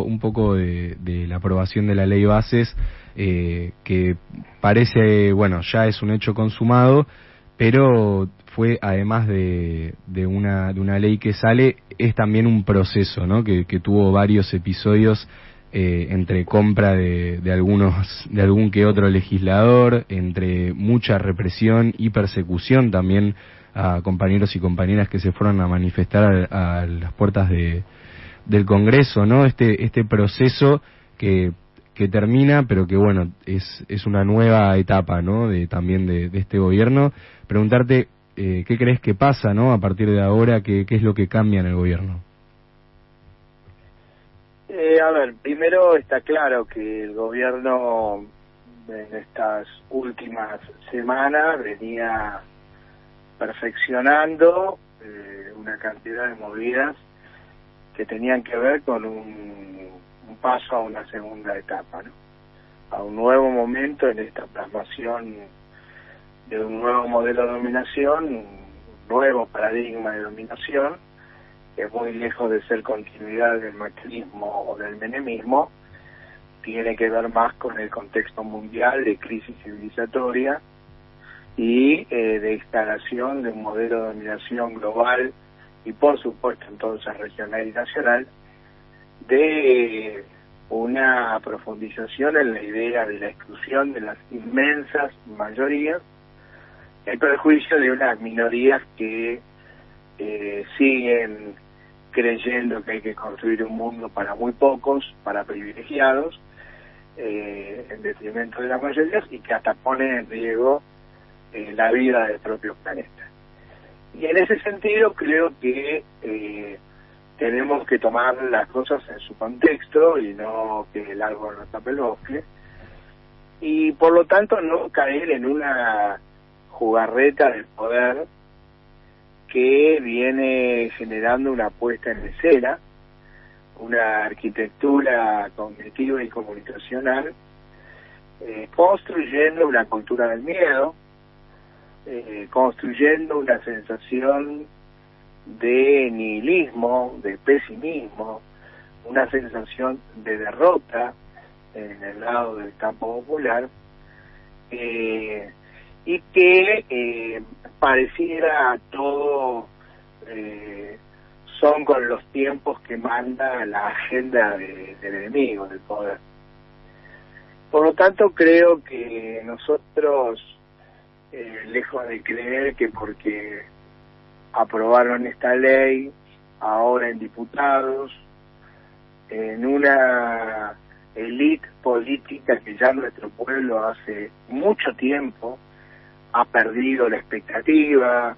un poco de la aprobación de la ley Bases, que parece, bueno, ya es un hecho consumado, pero fue, además de una ley que sale, es también un proceso, ¿no? Que tuvo varios episodios, entre compra de algún que otro legislador, entre mucha represión y persecución también a compañeros y compañeras que se fueron a manifestar a las puertas del Congreso, ¿no? Este proceso que termina, pero que bueno, es una nueva etapa, ¿no? También de este gobierno. Preguntarte, ¿qué crees que pasa, ¿no? A partir de ahora, ¿qué es lo que cambia en el gobierno? A ver, primero está claro que el gobierno en estas últimas semanas venía perfeccionando una cantidad de movidas que tenían que ver con un paso a una segunda etapa, ¿no? A un nuevo momento en esta plasmación de un nuevo modelo de dominación, un nuevo paradigma de dominación, que muy lejos de ser continuidad del macrismo o del menemismo, tiene que ver más con el contexto mundial de crisis civilizatoria y de instalación de un modelo de dominación global y por supuesto entonces regional y nacional, de una profundización en la idea de la exclusión de las inmensas mayorías en perjuicio de unas minorías que siguen creyendo que hay que construir un mundo para muy pocos, para privilegiados, en detrimento de las mayorías, y que hasta pone en riesgo la vida del propio planeta. Y en ese sentido creo que tenemos que tomar las cosas en su contexto y no que el árbol no tape el bosque, y por lo tanto no caer en una jugarreta del poder que viene generando una puesta en escena, una arquitectura cognitiva y comunicacional, construyendo una cultura del miedo, construyendo una sensación de nihilismo, de pesimismo, una sensación de derrota en el lado del campo popular, y que pareciera todo son con los tiempos que manda la agenda del enemigo, del poder. Por lo tanto, creo que nosotros, lejos de creer que porque aprobaron esta ley, ahora en diputados, en una élite política que ya nuestro pueblo hace mucho tiempo ha perdido la expectativa,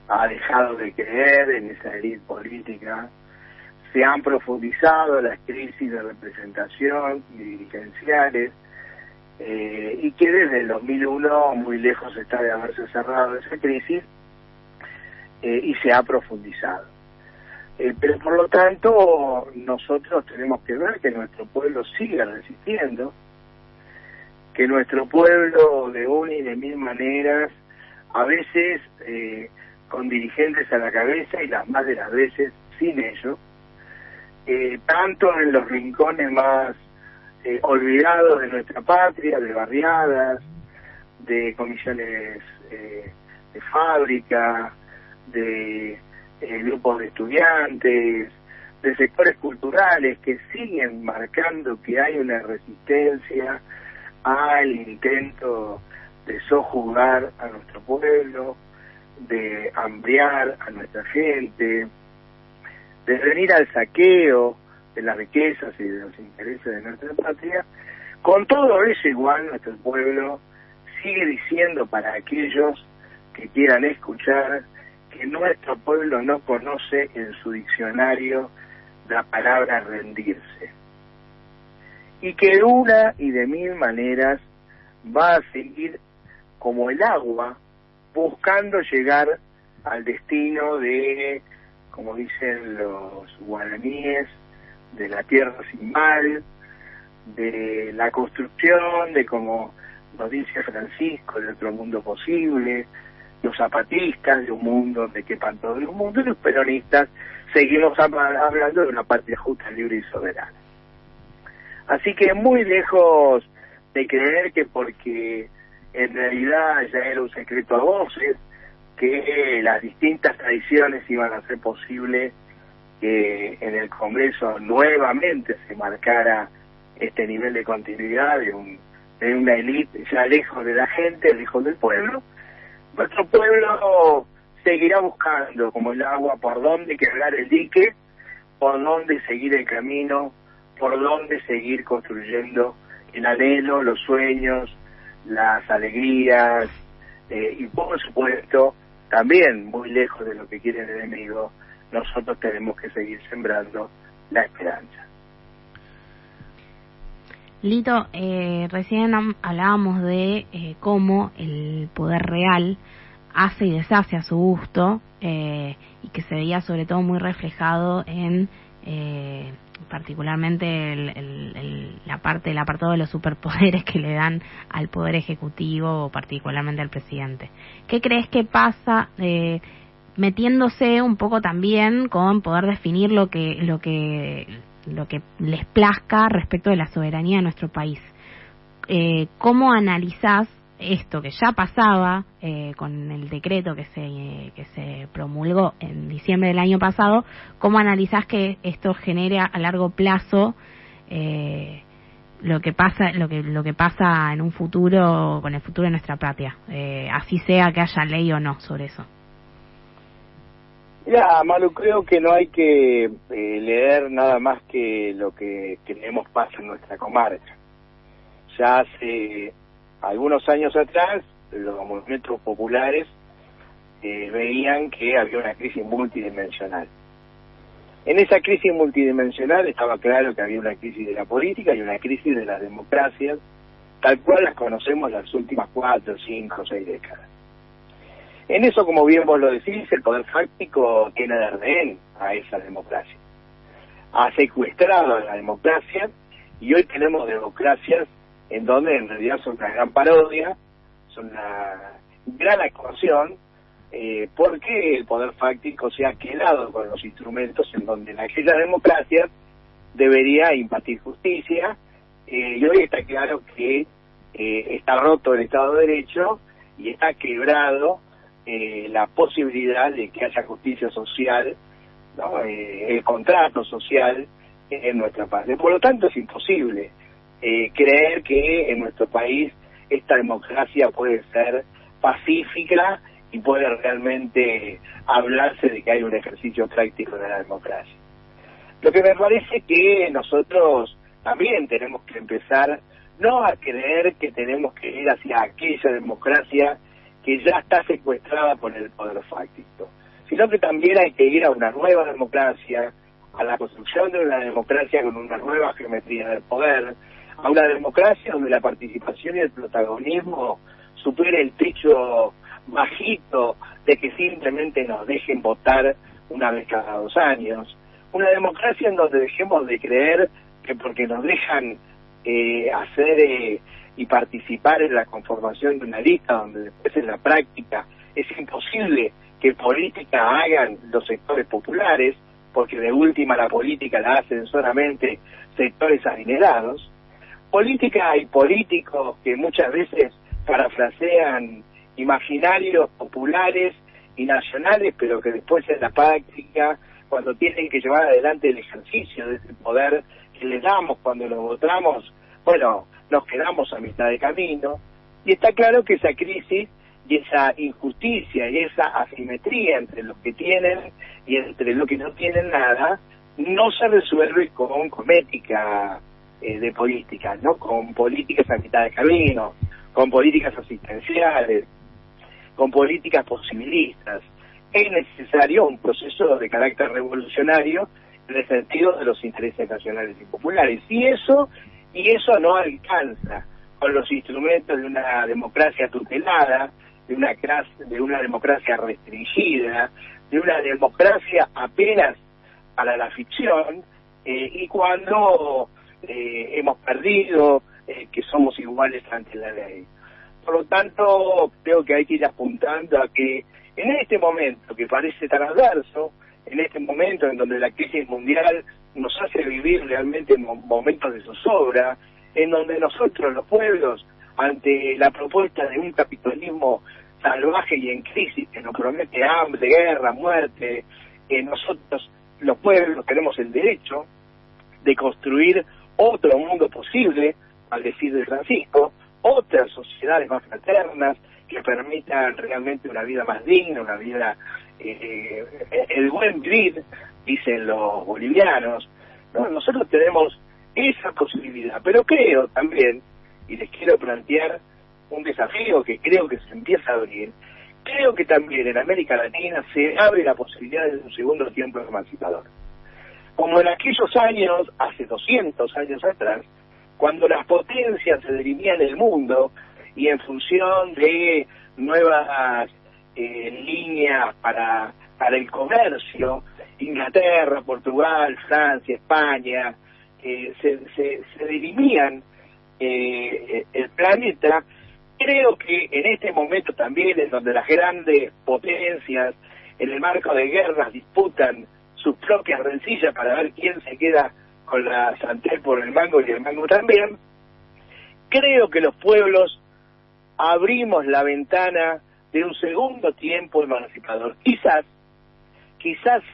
ha dejado de creer en esa élite política, se han profundizado las crisis de representación y dirigenciales, y que desde el 2001 muy lejos está de haberse cerrado esa crisis, y se ha profundizado. Pero por lo tanto nosotros tenemos que ver que nuestro pueblo sigue resistiendo, que nuestro pueblo de una y de mil maneras, a veces con dirigentes a la cabeza y las más de las veces sin ellos, tanto en los rincones más olvidados de nuestra patria, de barriadas, de comisiones de fábrica, de grupos de estudiantes, de sectores culturales que siguen marcando que hay una resistencia al intento de sojuzgar a nuestro pueblo, de hambriar a nuestra gente, de venir al saqueo de las riquezas y de los intereses de nuestra patria. Con todo eso igual nuestro pueblo sigue diciendo para aquellos que quieran escuchar que nuestro pueblo no conoce en su diccionario la palabra rendirse, y que de una y de mil maneras va a seguir como el agua buscando llegar al destino de, como dicen los guaraníes, de la tierra sin mal, de la construcción, de, como nos dice Francisco, de otro mundo posible. Los zapatistas de un mundo donde quepan todo el mundo, y los peronistas seguimos hablando de una patria justa, libre y soberana. Así que muy lejos de creer que porque en realidad ya era un secreto a voces, que las distintas tradiciones iban a hacer posible que en el Congreso nuevamente se marcara este nivel de continuidad de una élite ya lejos de la gente, lejos del pueblo. Nuestro pueblo seguirá buscando, como el agua, por dónde quebrar el dique, por dónde seguir el camino, por dónde seguir construyendo el anhelo, los sueños, las alegrías, y por supuesto, también muy lejos de lo que quiere el enemigo, nosotros tenemos que seguir sembrando la esperanza. Lito, recién hablábamos de cómo el poder real hace y deshace a su gusto, y que se veía sobre todo muy reflejado en particularmente el apartado de los superpoderes que le dan al poder ejecutivo, o particularmente al presidente. ¿Qué crees que pasa metiéndose un poco también con poder definir lo que les plazca respecto de la soberanía de nuestro país? ¿Cómo analizás esto que ya pasaba con el decreto que se promulgó en diciembre del año pasado? ¿Cómo analizás que esto genere a largo plazo lo que pasa en un futuro, con el futuro de nuestra patria, así sea que haya ley o no sobre eso? Mira, Malu, creo que no hay que leer nada más que lo que creemos pasa en nuestra comarca. Ya hace algunos años atrás, los movimientos populares veían que había una crisis multidimensional. En esa crisis multidimensional estaba claro que había una crisis de la política y una crisis de las democracias, tal cual las conocemos las últimas 4, 5, 6 décadas. En eso, como bien vos lo decís, el poder fáctico tiene de rehén a esa democracia. Ha secuestrado a la democracia, y hoy tenemos democracias en donde en realidad son una gran parodia, son una gran actuación, porque el poder fáctico se ha quedado con los instrumentos en donde en aquellas democracias debería impartir justicia, y hoy está claro que está roto el Estado de Derecho y está quebrado la posibilidad de que haya justicia social, ¿no? El contrato social en nuestra parte. Por lo tanto, es imposible creer que en nuestro país esta democracia puede ser pacífica y puede realmente hablarse de que hay un ejercicio práctico de la democracia. Lo que me parece que nosotros también tenemos que empezar no a creer que tenemos que ir hacia aquella democracia que ya está secuestrada por el poder fáctico, sino que también hay que ir a una nueva democracia, a la construcción de una democracia con una nueva geometría del poder, a una democracia donde la participación y el protagonismo supere el techo bajito de que simplemente nos dejen votar una vez cada 2 años, una democracia en donde dejemos de creer que porque nos dejan hacer y participar en la conformación de una lista, donde después en la práctica es imposible que política hagan los sectores populares, porque de última la política la hacen solamente sectores adinerados. Política y políticos que muchas veces parafrasean imaginarios populares y nacionales, pero que después en la práctica, cuando tienen que llevar adelante el ejercicio de ese poder que les damos cuando lo votamos, bueno, nos quedamos a mitad de camino. Y está claro que esa crisis y esa injusticia y esa asimetría entre los que tienen y entre los que no tienen nada no se resuelve con ética de política, no con políticas a mitad de camino, con políticas asistenciales, con políticas posibilistas. Es necesario un proceso de carácter revolucionario en el sentido de los intereses nacionales y populares, y eso no alcanza con los instrumentos de una democracia tutelada, de una democracia restringida, de una democracia apenas para la ficción, y cuando hemos perdido que somos iguales ante la ley. Por lo tanto, creo que hay que ir apuntando a que en este momento que parece tan adverso, en este momento en donde la crisis mundial nos hace vivir realmente momentos de zozobra, en donde nosotros, los pueblos, ante la propuesta de un capitalismo salvaje y en crisis que nos promete hambre, guerra, muerte, nosotros, los pueblos, tenemos el derecho de construir otro mundo posible, al decir de Francisco, otras sociedades más fraternas que permitan realmente una vida más digna, una vida, el buen vivir, dicen los bolivianos, ¿no? Nosotros tenemos esa posibilidad, pero creo también, y les quiero plantear un desafío que creo que se empieza a abrir, creo que también en América Latina se abre la posibilidad de un segundo tiempo emancipador. Como en aquellos años, hace 200 años atrás, cuando las potencias se dirimían el mundo y en función de nuevas líneas para el comercio, Inglaterra, Portugal, Francia, España, se dirimían el planeta. Creo que en este momento también, en donde las grandes potencias, en el marco de guerras, disputan sus propias rencillas para ver quién se queda con la sartén por el mango y el mango también, creo que los pueblos abrimos la ventana de un segundo tiempo emancipador. Quizás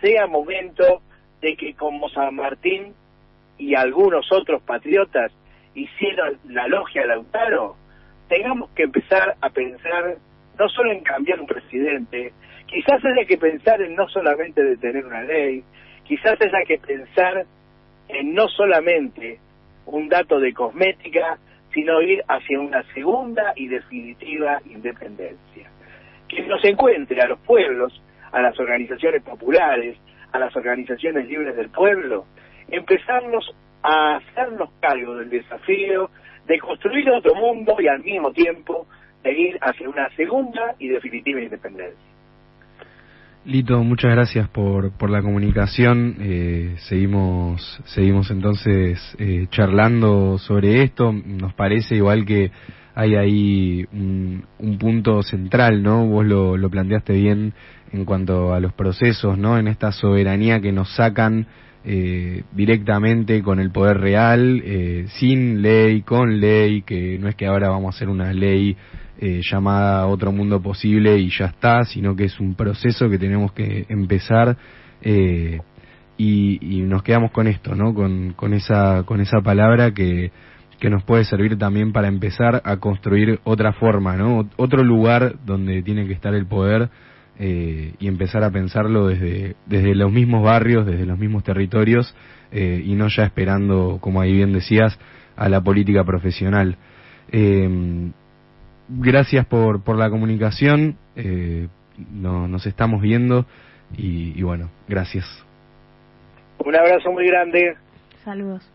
sea momento de que, como San Martín y algunos otros patriotas hicieron la logia a Lautaro, tengamos que empezar a pensar no solo en cambiar un presidente, quizás haya que pensar en no solamente detener una ley, quizás haya que pensar en no solamente un dato de cosmética, sino ir hacia una segunda y definitiva independencia. Que nos encuentre a los pueblos, a las organizaciones populares, a las organizaciones libres del pueblo, empezarnos a hacernos cargo del desafío de construir otro mundo y al mismo tiempo de ir hacia una segunda y definitiva independencia. Lito, muchas gracias por la comunicación. Seguimos entonces charlando sobre esto. Nos parece igual que hay ahí un punto central, ¿no? Vos lo planteaste bien en cuanto a los procesos, ¿no? En esta soberanía que nos sacan directamente con el poder real, sin ley, con ley, que no es que ahora vamos a hacer una ley llamada Otro Mundo Posible y ya está, sino que es un proceso que tenemos que empezar y nos quedamos con esto, ¿no? Con esa palabra que nos puede servir también para empezar a construir otra forma, ¿no? Otro lugar donde tiene que estar el poder y empezar a pensarlo desde los mismos barrios, desde los mismos territorios y no ya esperando, como ahí bien decías, a la política profesional. Gracias por la comunicación, nos estamos viendo y bueno, gracias. Un abrazo muy grande. Saludos.